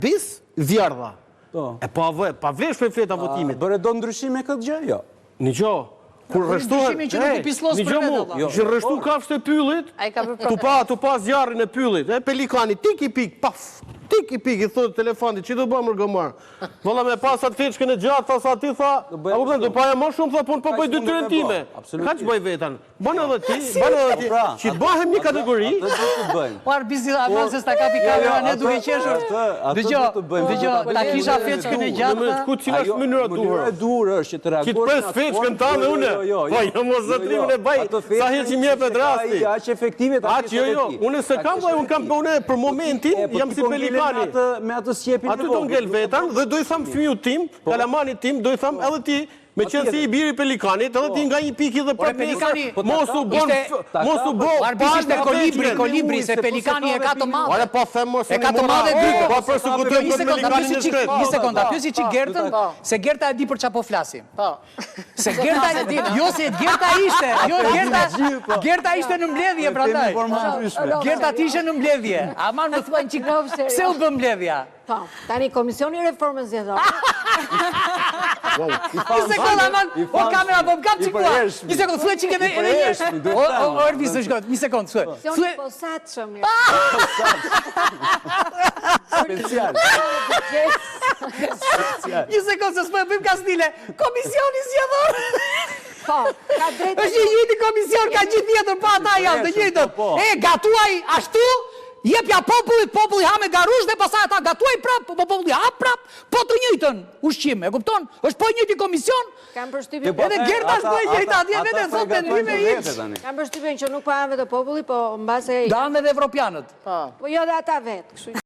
Bis vjerdha. E pa vesh për fleta votimit. Bëre do ndryshime këtë gjë? Jo. Një gjo, kur rështohet... Një gjo mu, që rështu kafshët e pyllit, tu pa zjarrin e pyllit, pelikani, tik i pik, paf, tik i pik, i thotë telefonit, që do bëmë rëgëmar? Vëlla me pasat feçkën e gjatë, tha sa ti, tha, a përpën, do paja më shumë, tha, po bëj dy tyrën time. Ka që bëj vetan? Banë edhe ti, që të bëhem një kategori... Parë bizit avansës ta kapi kamera ne duke qeshur. Dëgjo, ta kisha feçkën e gjatë. Ku cila është mënyra duhur? Mënyra e duhur është që të reagosh... Që të pres feçkën tane une. Po, jo mos zëtrimin e baj, sa heq i mjepet rasti. Aq efektive ta kisha të ti. Une se kam baj, unë kam për momentin, jam si pelikani. Me atë sjepin aty do ngel vetan dhe do i tham fëmiu tim, kalamanit tim, do i tham edhe ti, me qenë si i biri pelikanit, edhe ti nga një piki dhe prap nesër, mos u bo... Arbis ishte kolibri, se pelikani e ka të madhe. Ore, po them mos e ka të madhe dyko. Po persekutojmë për pelikanin e shkret. Një sekunda, pyesi që Gertën, se Gerta e di për çapo flasim. Se Gerta, jo se Gerta ishte, Gerta ishte në mbledhje prandaj. Gerta ishte në mbledhje. Aman më thuan çik, pse u bë mbledhja? Po, tani Komisioni Reformës Zgjedhore. Një sekundë, aman, o kamera, po më kap qikua. Një sekundë, thuaj qik edhe një. O Erbis, në shkot, një sekundë, thuaj. Komisioni posaçëm. Special. Një sekundë, se s'po e bëjmë Kastile. Komisioni Zgjedhor. Po, ka drejtë. Është një njëti komision, ka gjithë tjetër, pa ata janë të njëjtët. E, gatuaj ashtu, jepja populli ha me garush dhe pasaj ata gatuaj prap, populli ha prap, po të njëjtën ushqim, e kupton? Është po njëti komision, edhe Gerta është po e njëjtë atje, vete, thot me ndrime iç. Kam përshtypjen që nuk po janë vetë populli, po mbase... Danë edhe evropianët. Po jo dhe ata vetë, kështu.